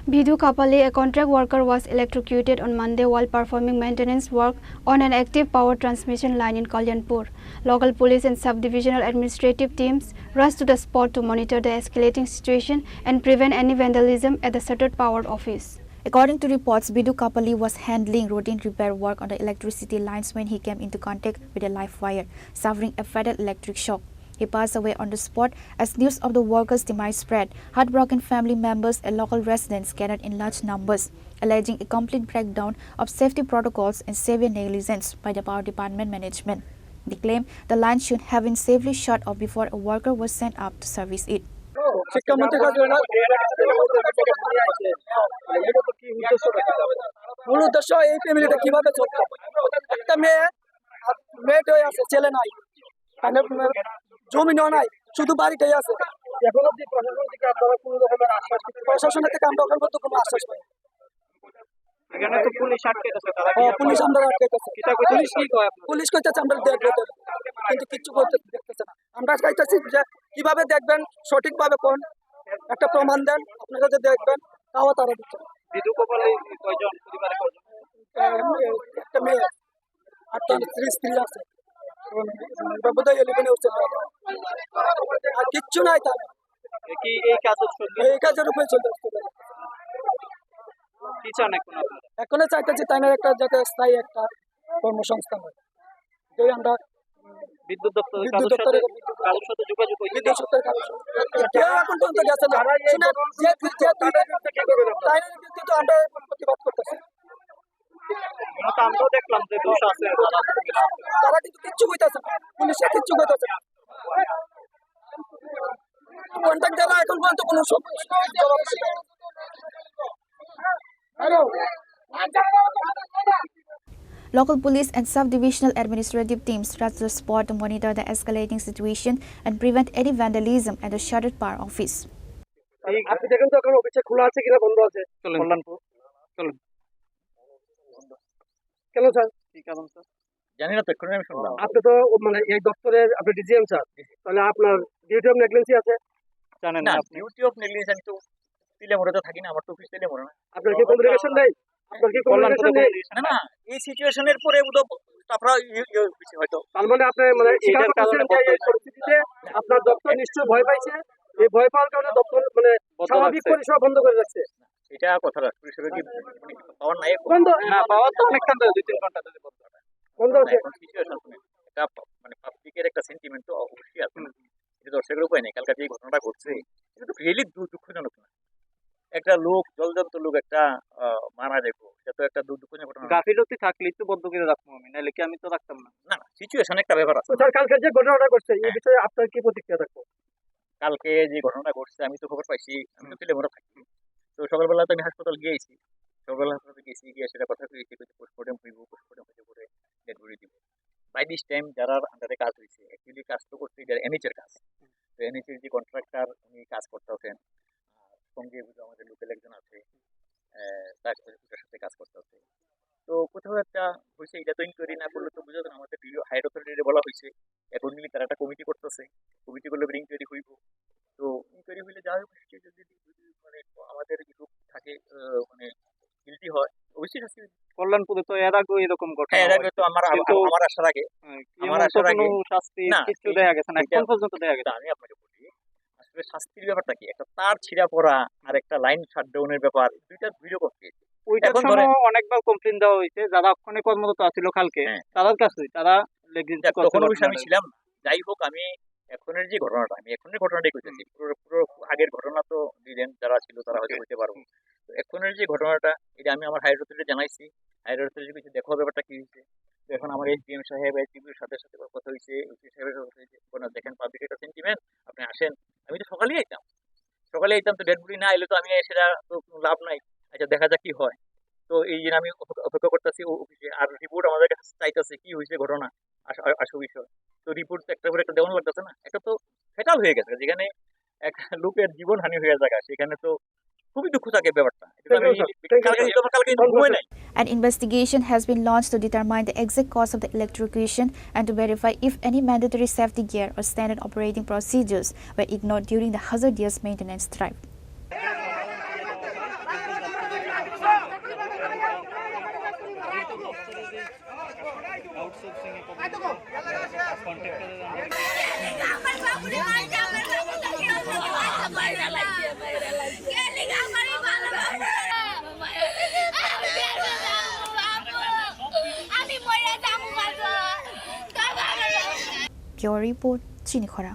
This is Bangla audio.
Bidhu Kapali, a contract worker, was electrocuted on Monday while performing maintenance work on an active power transmission line in Kalyanpur. Local police and sub-divisional administrative teams rushed to the spot to monitor the escalating situation and prevent any vandalism at the shuttered power office. According to reports, Bidhu Kapali was handling routine repair work on the electricity lines when he came into contact with a live wire, suffering a fatal electric shock. He passed away on the spot as news of the worker's demise spread. Heartbroken family members and local residents gathered in large numbers, alleging a complete breakdown of safety protocols and severe negligence by the power department management. They claim the line should have been safely shut off before a worker was sent up to service it. মূল উদ্দেশ্য এই ফ্যামিলিটা কিভাবে চলছে একটা মেয়ে আছে ছেলে নাই জমিনও নাই শুধু বাড়িটাই আছে এখন অব্দি প্রশাসন থেকে আপনারা কোনো রকমের আশ্বাস প্রশাসনের থেকে আমরা এখন পর্যন্ত কোনো আশ্বাস পাই এখানে তো পুলিশ আটকেছে তারা পুলিশ আমরা আটকেছে পুলিশ কি কয় পুলিশ কইতেছে আমরা দেখব কিন্তু কিছু করতে দেখতেছে না আমরা চাইতেছি যে কিভাবে দেখবেন সঠিকভাবে কোন একটা প্রমাণ দেন আপনারা যে দেখবেন তাও তারা দিচ্ছে বিদু কপালে কয়জন পরিবারে কয়জন একটা মেয়ে আর তার স্ত্রী আছে বাবুদা এলিভেনে উঠছে আর কিচ্ছু নাই তার কি এই কাজের উপরে চলতে কি চান এখন চাইতেছি তাই না একটা যাতে স্থায়ী একটা কর্মসংস্থান হয় যেই আমরা বিদ্যুৎ দপ্তরের কারোর সাথে যোগাযোগ করি বিদ্যুৎ দপ্তরের কেউ এখন পর্যন্ত গেছে না তাই কিন্তু আমরা প্রতিবাদ করতেছি আমরাও দেখলাম যে দোষ আছে তারা কিন্তু কিচ্ছু কইতেছে না পুলিশে কিচ্ছু কইতেছে না কন্ট্যাক্ট দেওয়া এখন পর্যন্ত কোনো জবাব Local police and sub-divisional administrative teams rushed to the spot to monitor the escalating situation and prevent any vandalism at the shuttered power office. আপনি দেখেন তো এখন অফিসে খোলা আছে কিনা বন্ধ আছে কল্যাণপুর চলুন কেন স্যার কি কারণ স্যার জানি না তো এক্ষুনি আমি শুনলাম আপনি তো মানে এই দপ্তরের আপনি ডিজিএম স্যার তাহলে আপনার ডিউটি অফ নেগলিজেন্সি আছে জানেন না ডিউটি অফ নেগলিজেন্সি আমি তো তিলেমুড়াতে থাকি না আমার তো অফিস তিলেমুড়া না আপনার কি কমিউনিকেশন নেই আপনার কি কমিউনিকেশন নেই না এই সিচুয়েশনের পরে আপনারা হয়তো তার মানে আপনি মানে এটার কারণে এই পরিস্থিতিতে আপনার দপ্তর নিশ্চয়ই ভয় পাইছে এই ভয় পাওয়ার কারণে দপ্তর মানে স্বাভাবিক পরিষেবা বন্ধ করে যাচ্ছে এটা কথাটা পরিষেবা কি পাওয়ার নাই বন্ধ না পাওয়ার তো অনেকক্ষণ ধরে 2-3 ঘন্টা ধরে বন্ধ আছে সিচুয়েশন এটা মানে পাবলিকের একটা সেন্টিমেন্ট তো অবশ্যই আছে এটা দর্শকের উপায় নেই কালকে যে ঘটনাটা ঘটছে এটা তো রিয়েলি দুঃখজনক না একটা লোক জলজন্ত লোক একটা মারা যাবো এটা তো একটা দুঃখজনক ঘটনা গাফিলতি থাকলেই তো বন্ধ করে রাখবো আমি নাহলে কি আমি তো রাখতাম না না সিচুয়েশন একটা ব্যাপার আছে স্যার কালকে যে ঘটনাটা ঘটছে এই বিষয়ে আপনার কি প্রতিক্রিয়া থাকবে কালকে যে ঘটনাটা ঘটছে আমি তো খবর পাইছি আমি তো তিলেমুড়া থাকি তো সকালবেলা তো আমি হাসপাতাল গিয়েছি সকালবেলা হাসপাতালে গিয়ে সেটা কথা কইছি পোস্টমর্টেম হইব পোস্টমর্টেম হইতে পরে ডেড বডি দিব বাই দিস টাইম যারা আন্ডারে কাজ হয়েছে অ্যাকচুয়ালি কাজ তো করতে যারা এনএইচের কাজ তো এনএইচের যে কন্ট্রাক্টর উনি কাজ করতে হতেন সঙ্গে আমাদের লোকাল একজন আছে তার সাথে কাজ করতে হচ্ছে তো কোথাও একটা হয়েছে এটা তো ইনকোয়ারি না করলে তো বুঝতে আমাদের হায়ার অথরিটি বলা হয়েছে অ্যাকর্ডিংলি তারা একটা কমিটি করতেছে কমিটি করলে ইনকোয়ারি হইব তো ইনকোয়ারি হইলে যা হোক যদি মানে আমাদের কিছু থাকে মানে গিলটি হয় অবশ্যই শাস্তি কল্যাণপুরে তো এর আগে এরকম ঘটনা এর আগে তো আমার আসার আগে শাস্তি কিছু দেয়া গেছে না এখন পর্যন্ত দেয়া গেছে আমি আপনাকে বলি আসলে শাস্তির ব্যাপারটা কি একটা তার ছিঁড়া পড়া আর একটা লাইন শাটডাউনের ব্যাপার দুইটা ভিডিও করতে ওইটার সময় অনেকবার কমপ্লেইন দেওয়া হয়েছে যারা ওখানে কর্মরত ছিল কালকে তাদের কাছে তারা তখন আমি ছিলাম যাই হোক আমি এখনের যে ঘটনাটা আমি এখনের ঘটনাটাই কইতেছি পুরো আগের ঘটনা তো দিলেন যারা ছিল তারা হয়তো বলতে পারবো তো এখনের যে ঘটনাটা এটা আমি আমার হায়ার অথরিটিতে জানাইছি হায়ার অথরিটি কিছু দেখো ব্যাপারটা কি হয়েছে তো এখন আমার এসডিএম সাহেব এসডিপির সাথে কথা হয়েছে ওসি সাহেবের কথা হয়েছে দেখেন পাবলিক একটা সেন্টিমেন্ট আপনি আসেন আমি তো সকালে আইতাম তো ডেড বডি না এলে তো আমি সেটা তো লাভ নাই আচ্ছা দেখা যাক কি হয় তো এই জন্য আমি অপেক্ষা করতেছি অফিসে আর রিপোর্ট আমাদের কাছে চাইতেছে কি হয়েছে ঘটনা আসল বিষয় তো রিপোর্ট একটা করে একটা দেওয়ানো লাগতেছে না এটা তো ফেটাল হয়ে গেছে যেখানে এক লোকের জীবন হানি হয়ে জায়গা সেখানে তো খুবই দুঃখ থাকে ব্যাপারটা An investigation has been launched to determine the exact cause of the electrocution and to verify if any mandatory safety gear or standard operating procedures were ignored during the hazardous maintenance drive. Outsourcing A contact Pure Report, Chinikhora.